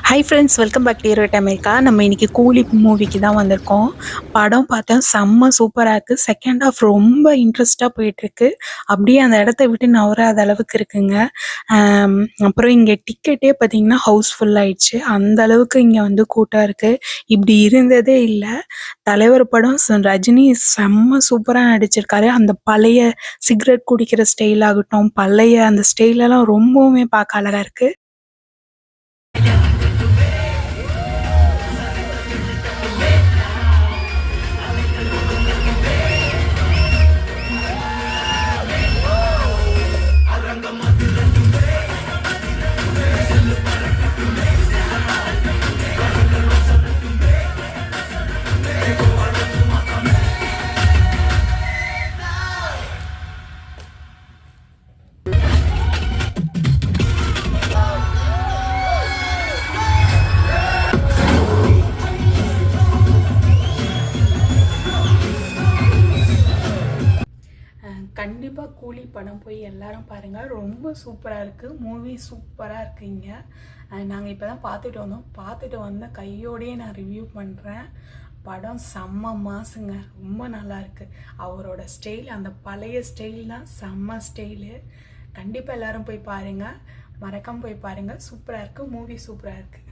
High friends, welcome back to Erode America. நம்ம இன்னைக்கு கூலி மூவிக்கு தான் வந்திருக்கோம். படம் பார்த்தா செம்ம சூப்பராக இருக்குது. செகண்ட் ஹாஃப் ரொம்ப இன்ட்ரெஸ்ட்டாக போயிட்டுருக்கு. அப்படியே அந்த இடத்த விட்டு நவராத அளவுக்கு இருக்குங்க. ஆம், அப்புறம் இங்கே டிக்கெட்டே பார்த்தீங்கன்னா ஹவுஸ்ஃபுல் ஆயிடுச்சு. அந்த அளவுக்கு இங்கே வந்து கூட்டம் இருக்குது. இப்படி இருந்ததே இல்லை. தலைவர் படம் ரஜினி செம்ம சூப்பராக நடிச்சிருக்காரு. அந்த பழைய சிகரெட் குடிக்கிற ஸ்டைல் ஆகட்டும், பழைய அந்த ஸ்டைலெல்லாம் ரொம்பவுமே பார்க்க அழகாக இருக்குது. கண்டிப்பாக கூலி படம் போய் எல்லாரும் பாருங்கள். ரொம்ப சூப்பராக இருக்குது. மூவி சூப்பராக இருக்குங்க. நாங்கள் இப்போ தான் பார்த்துட்டு வந்தோம். பார்த்துட்டு வந்த கையோடையே நான் ரிவ்யூ பண்ணுறேன். படம் செம்ம மாசுங்க. ரொம்ப நல்லா இருக்குது. அவரோட ஸ்டைல், அந்த பழைய ஸ்டைல் தான் செம்ம ஸ்டைலு. கண்டிப்பாக எல்லோரும் போய் பாருங்கள். மறக்காமல் போய் பாருங்கள். சூப்பராக இருக்குது. மூவி சூப்பராக இருக்குது.